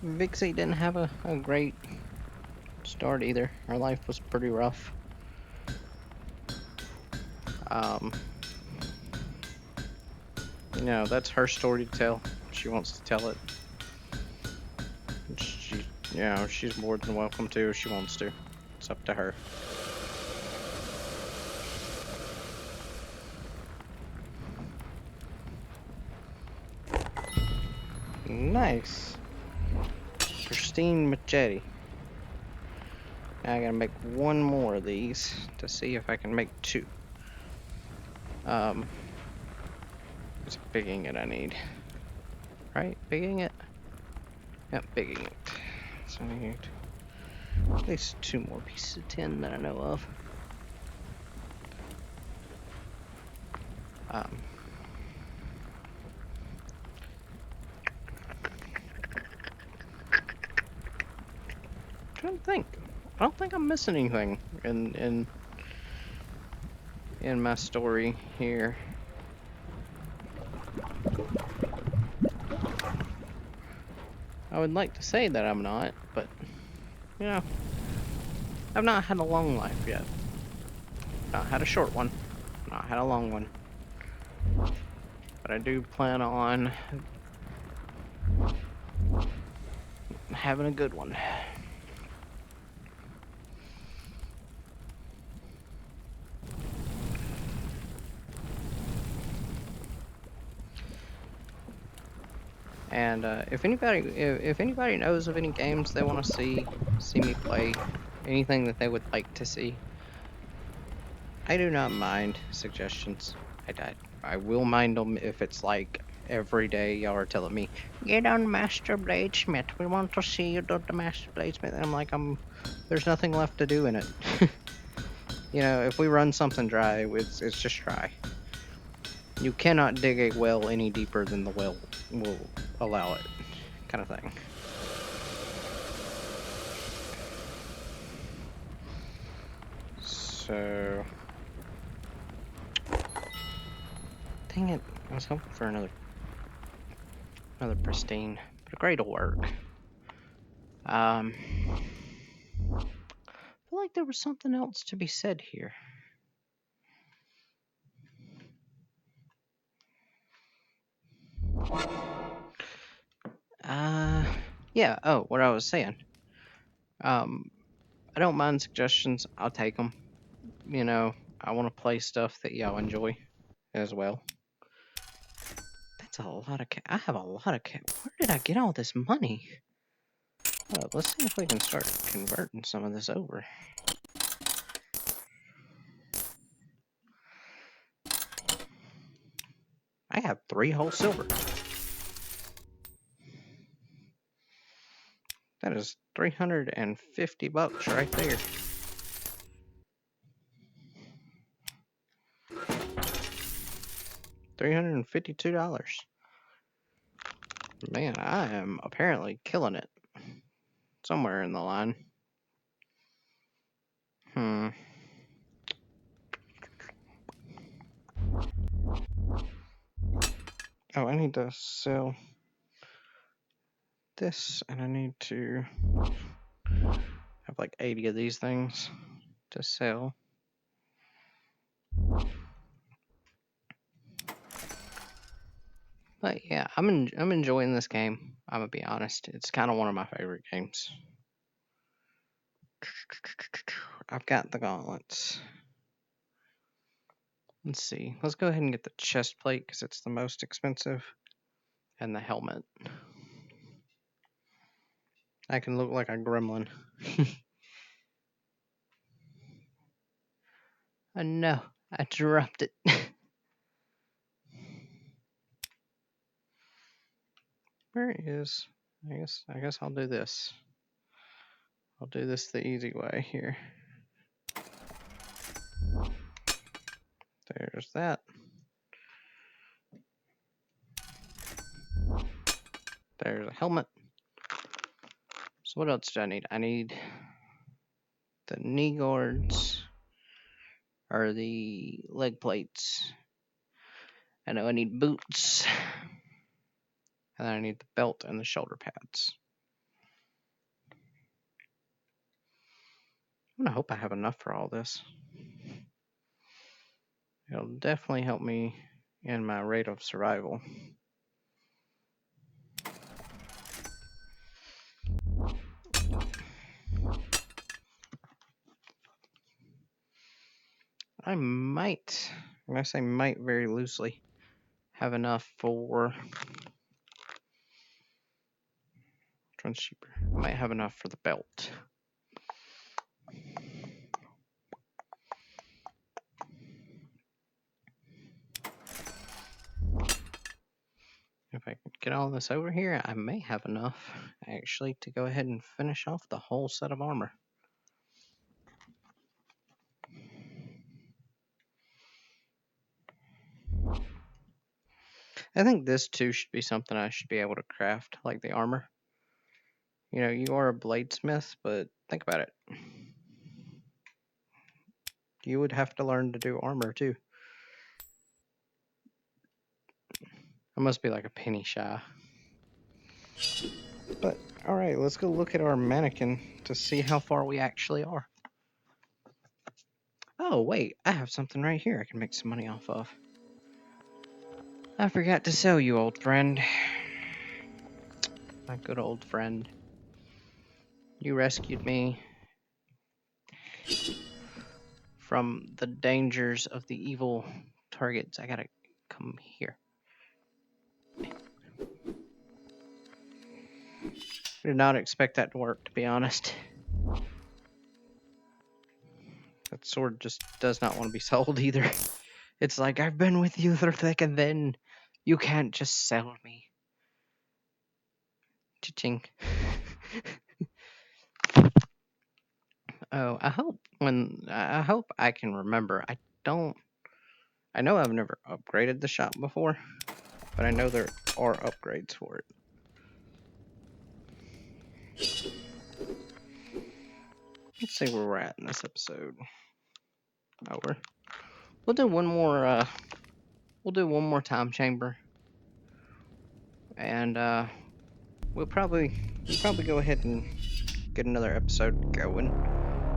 didn't have a great start either. Her life was pretty rough. Um, you know, that's her story to tell. She wants to tell it. She, you know, she's more than welcome to if she wants to. It's up to her. Nice. Pristine machete. Now I gotta make one more of these to see if I can make 2. It's a big ingot I need. Right? Big ingot? Yep, big ingot. So I need at least 2 more pieces of tin that I know of. Trying to think. I don't think I'm missing anything in my story here. I would like to say that I'm not, but you know, I've not had a long life yet. Not had a short one. Not had a long one. But I do plan on having a good one. And if anybody knows of any games they want to see me play, anything that they would like to see, I do not mind suggestions. I will mind them if it's like every day y'all are telling me, get on Master Bladesmith. We want to see you do the Master Bladesmith. And I'm like, there's nothing left to do in it. You know, if we run something dry, it's just dry. You cannot dig a well any deeper than the well will allow it, kind of thing. So, dang it! I was hoping for another pristine, but a great will work. I feel like there was something else to be said here. Yeah. Oh, what I was saying. I don't mind suggestions. I'll take them. You know, I want to play stuff that y'all enjoy as well. That's a lot of I have a lot of Where did I get all this money? Well, let's see if we can start converting some of this over. I have 3 whole silver. That is $350 right there. $352. Man, I am apparently killing it. Somewhere in the line. Oh, I need to sell this, and I need to have like 80 of these things to sell. But yeah, I'm enjoying this game. I'm gonna be honest. It's kind of one of my favorite games. I've got the gauntlets. Let's see. Let's go ahead and get the chest plate because it's the most expensive, and the helmet. I can look like a gremlin. Oh no, I dropped it. Where is? I guess I'll do this. I'll do this the easy way here. There's that. There's a helmet. So what else do I need? I need the knee guards, or the leg plates. I know I need boots. And then I need the belt and the shoulder pads. I hope I have enough for all this. It'll definitely help me in my rate of survival. I might, and I say might very loosely, have enough for... Which one's cheaper? I might have enough for the belt. If I can get all this over here, I may have enough, actually, to go ahead and finish off the whole set of armor. I think this, too, should be something I should be able to craft, like the armor. You know, you are a bladesmith, but think about it. You would have to learn to do armor, too. I must be like a penny shy. But, alright, let's go look at our mannequin to see how far we actually are. Oh, wait, I have something right here I can make some money off of. I forgot to sell you, old friend. My good old friend. You rescued me from the dangers of the evil targets. I gotta come here. I did not expect that to work, to be honest. That sword just does not want to be sold either. It's like, I've been with you through thick and thin. You can't just sell me. Cha-ching. Oh, I hope I can remember. I know I've never upgraded the shop before, but I know there are upgrades for it. Let's see where we're at in this episode. Oh, we'll do one more. We'll do one more time chamber, and we'll probably go ahead and get another episode going.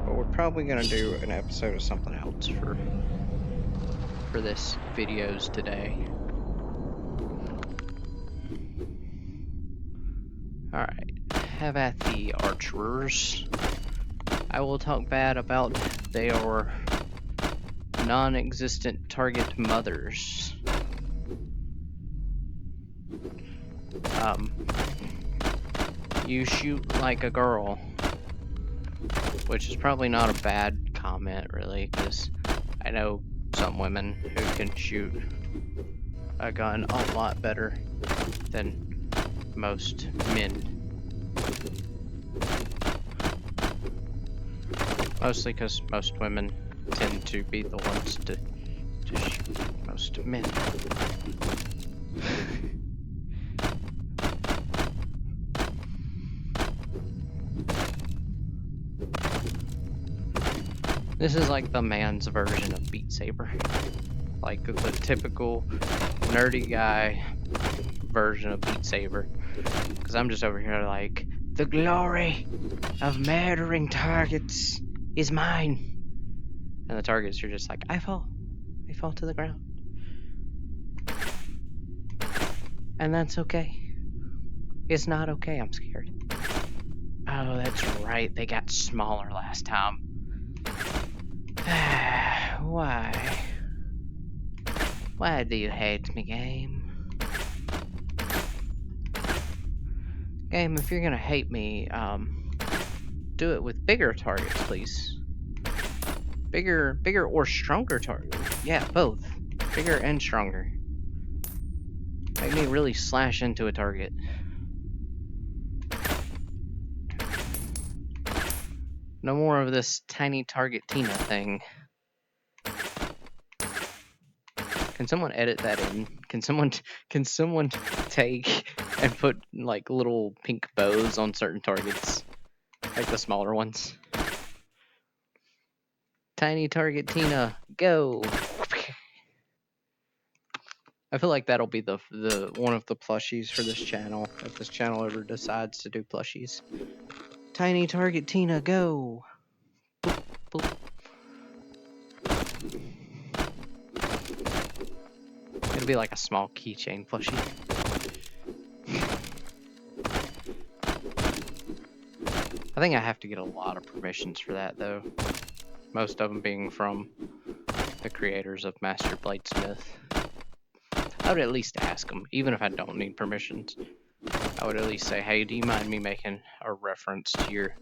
But we're probably gonna do an episode of something else for this videos today. All right, have at the archers. I will talk bad about their non-existent target mothers. You shoot like a girl, which is probably not a bad comment, really, because I know some women who can shoot a gun a lot better than most men. Mostly because most women tend to be the ones to shoot most men. This is like the man's version of Beat Saber. Like the typical nerdy guy version of Beat Saber. Because I'm just over here like, the glory of murdering targets is mine. And the targets are just like, I fall to the ground. And that's okay. It's not okay, I'm scared. Oh, that's right, they got smaller last time. Why? Why do you hate me, game? Game, if you're gonna hate me, do it with bigger targets, please. Bigger or stronger targets. Yeah, both. Bigger and stronger. Make me really slash into a target. No more of this tiny target Tina thing. Can someone edit that in? Can someone take and put like little pink bows on certain targets, like the smaller ones? Tiny target Tina, go! I feel like that'll be the one of the plushies for this channel if this channel ever decides to do plushies. Tiny target Tina, go! Boop, boop. It'll be like a small keychain plushie. I think I have to get a lot of permissions for that, though. Most of them being from the creators of Master Bladesmith. I would at least ask them, even if I don't need permissions. I would at least say, hey, do you mind me making a reference to your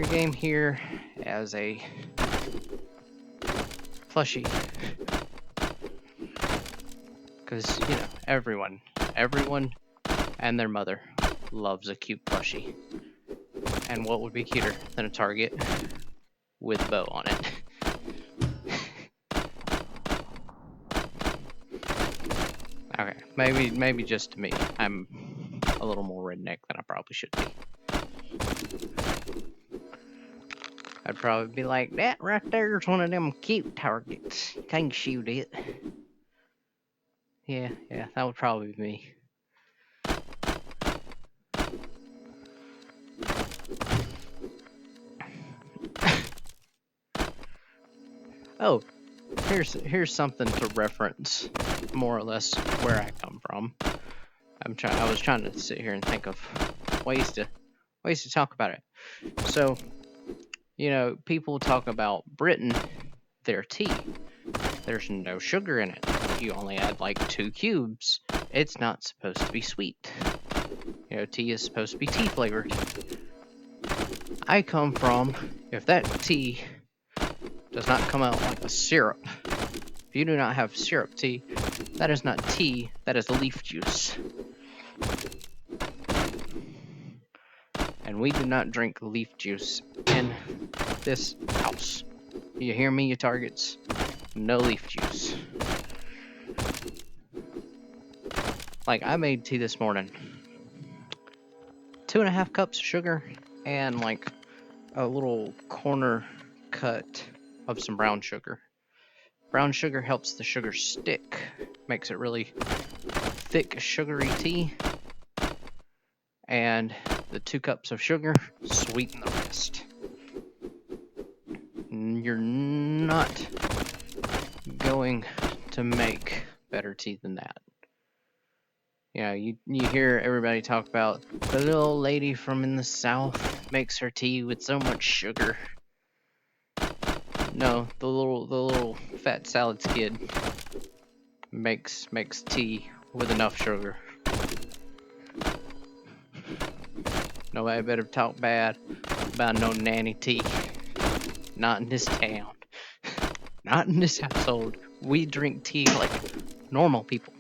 game here as a plushie? Because, you know, everyone and their mother loves a cute plushie. And what would be cuter than a target with a bow on it? Okay, maybe just to me, I'm a little more redneck than I probably should be. I'd probably be like, that right there's one of them cute targets. Can't shoot it. Yeah, that would probably be me. Oh, here's something to reference more or less where I come from. I was trying to sit here and think of ways to talk about it. So, you know, people talk about Britain, their tea. There's no sugar in it. You only add like 2 cubes. It's not supposed to be sweet. You know, tea is supposed to be tea flavored. I come from, if that tea does not come out like a syrup, if you do not have syrup tea, that is not tea, that is leaf juice. And we do not drink leaf juice in this house. You hear me, you targets? No leaf juice. Like, I made tea this morning. 2.5 cups of sugar and like a little corner cut of some brown sugar. Brown sugar helps the sugar stick, makes it really thick, sugary tea. And the 2 cups of sugar sweeten the rest. You're not going to make better tea than that. You know, you hear everybody talk about the little lady from in the south makes her tea with so much sugar. No, the little fat salad kid makes tea with enough sugar. Nobody better talk bad about no nanny tea. Not in this town. Not in this household. We drink tea like normal people.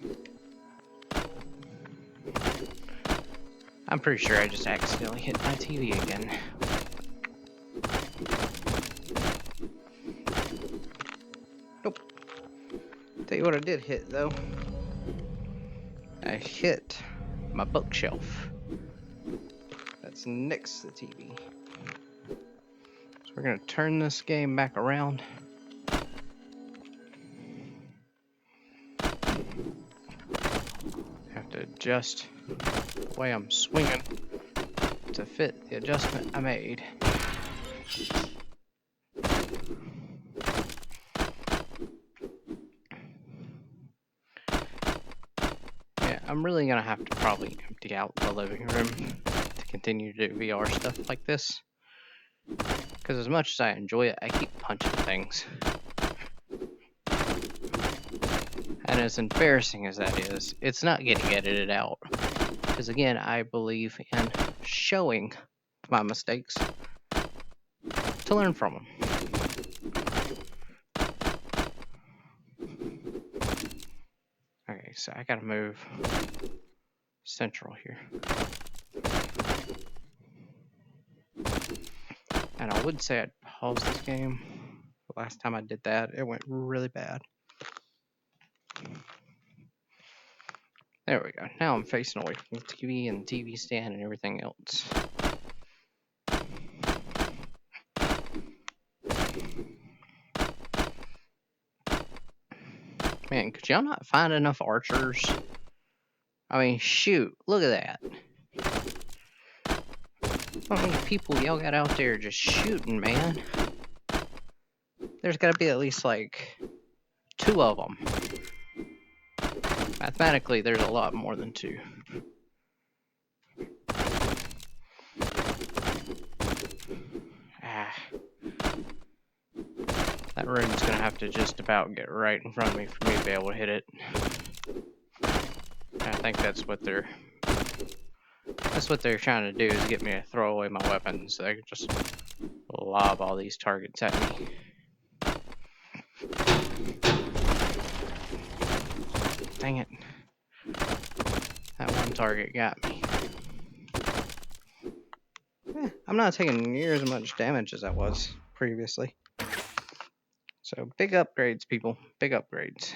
I'm pretty sure I just accidentally hit my TV again. Nope. Tell you what I did hit, though. I hit my bookshelf. That's next to the TV. So we're going to turn this game back around. Have to adjust the way I'm swinging to fit the adjustment I made. Yeah, I'm really gonna have to probably empty out the living room to continue to do VR stuff like this. Because as much as I enjoy it, I keep punching things. And as embarrassing as that is, it's not getting edited out. Because again, I believe in showing my mistakes to learn from them. Okay, so I gotta move central here. And I would say I'd pause this game. The last time I did that, it went really bad. There we go. Now I'm facing away from the TV and the TV stand and everything else. Man, could y'all not find enough archers? I mean, shoot, look at that. How many people y'all got out there just shooting, man? There's got to be at least like 2 of them. Mathematically, there's a lot more than 2. That room's gonna have to just about get right in front of me for me to be able to hit it. I think that's what they're trying to do, is get me to throw away my weapons so they can just lob all these targets at me. Dang it. That one target got me. I'm not taking near as much damage as I was previously. So big upgrades, people. Big upgrades.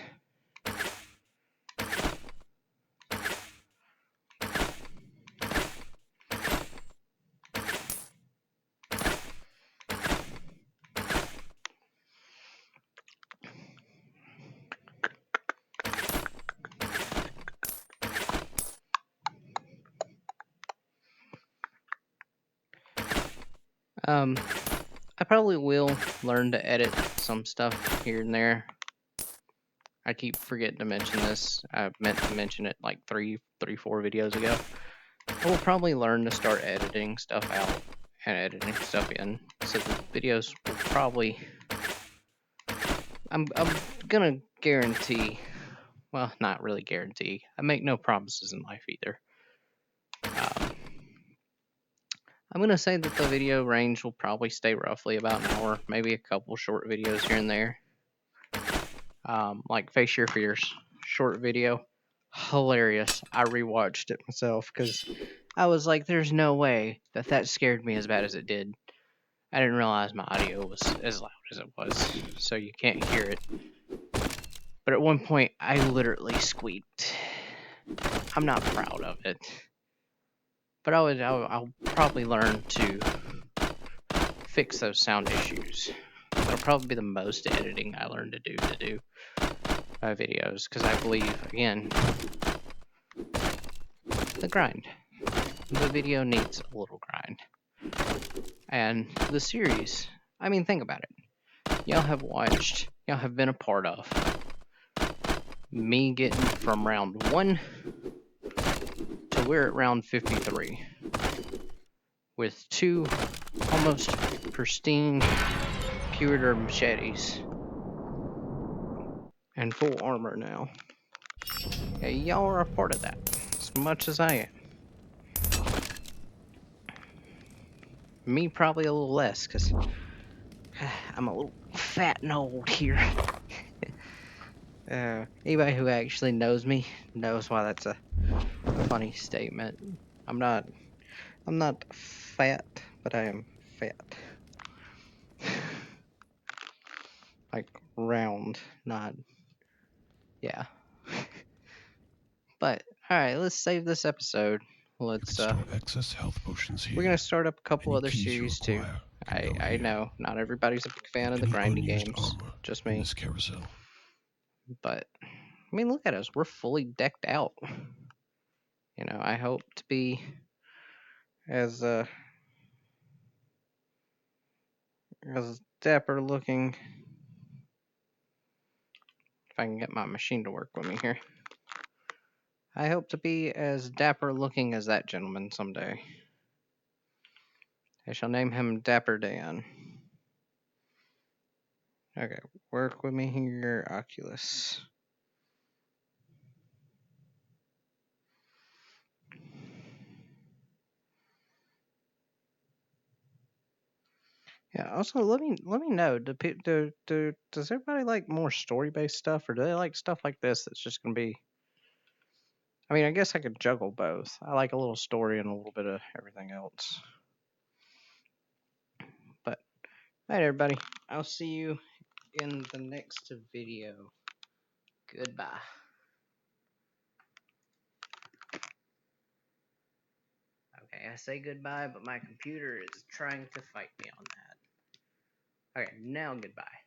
I probably will learn to edit some stuff here and there. I keep forgetting to mention this. I meant to mention it like 4 videos ago. I will probably learn to start editing stuff out and editing stuff in, so the videos will probably. I'm gonna guarantee. Well, not really guarantee. I make no promises in life either. I'm gonna say that the video range will probably stay roughly about an hour, maybe a couple short videos here and there. Like Face Your Fears, short video, hilarious. I rewatched it myself because I was like, "There's no way that scared me as bad as it did." I didn't realize my audio was as loud as it was, so you can't hear it. But at one point, I literally squeaked. I'm not proud of it, but I'll probably learn to fix those sound issues. That'll probably be the most editing I learn to do my videos, because I believe, again, the grind. The video needs a little grind. And the series, I mean, think about it. Y'all have been a part of me getting from round 1 to we're at round 53 with 2 almost pristine pewter machetes and full armor now. Okay, y'all are a part of that as much as I am. Me probably a little less, because I'm a little fat and old here. Anybody who actually knows me knows why that's a funny statement. I'm not fat, but I am fat. Like round, not, yeah. But alright, let's save this episode. Let's store excess health potions here. We're gonna start up a couple Any other keys you series too. require can go I here. know not everybody's a big fan of the Any grindy unused games, armor just in me. this carousel. But I mean, look at us, we're fully decked out. You know, I hope to be as dapper looking, if I can get my machine to work with me here. I hope to be as dapper looking as that gentleman someday. I shall name him Dapper Dan. Okay, work with me here, Oculus. Yeah. Also, let me know. Does everybody like more story based stuff, or do they like stuff like this that's just gonna be? I mean, I guess I could juggle both. I like a little story and a little bit of everything else. But Alright, everybody. I'll see you in the next video. Goodbye. Okay, I say goodbye, but my computer is trying to fight me on that. Okay, now goodbye.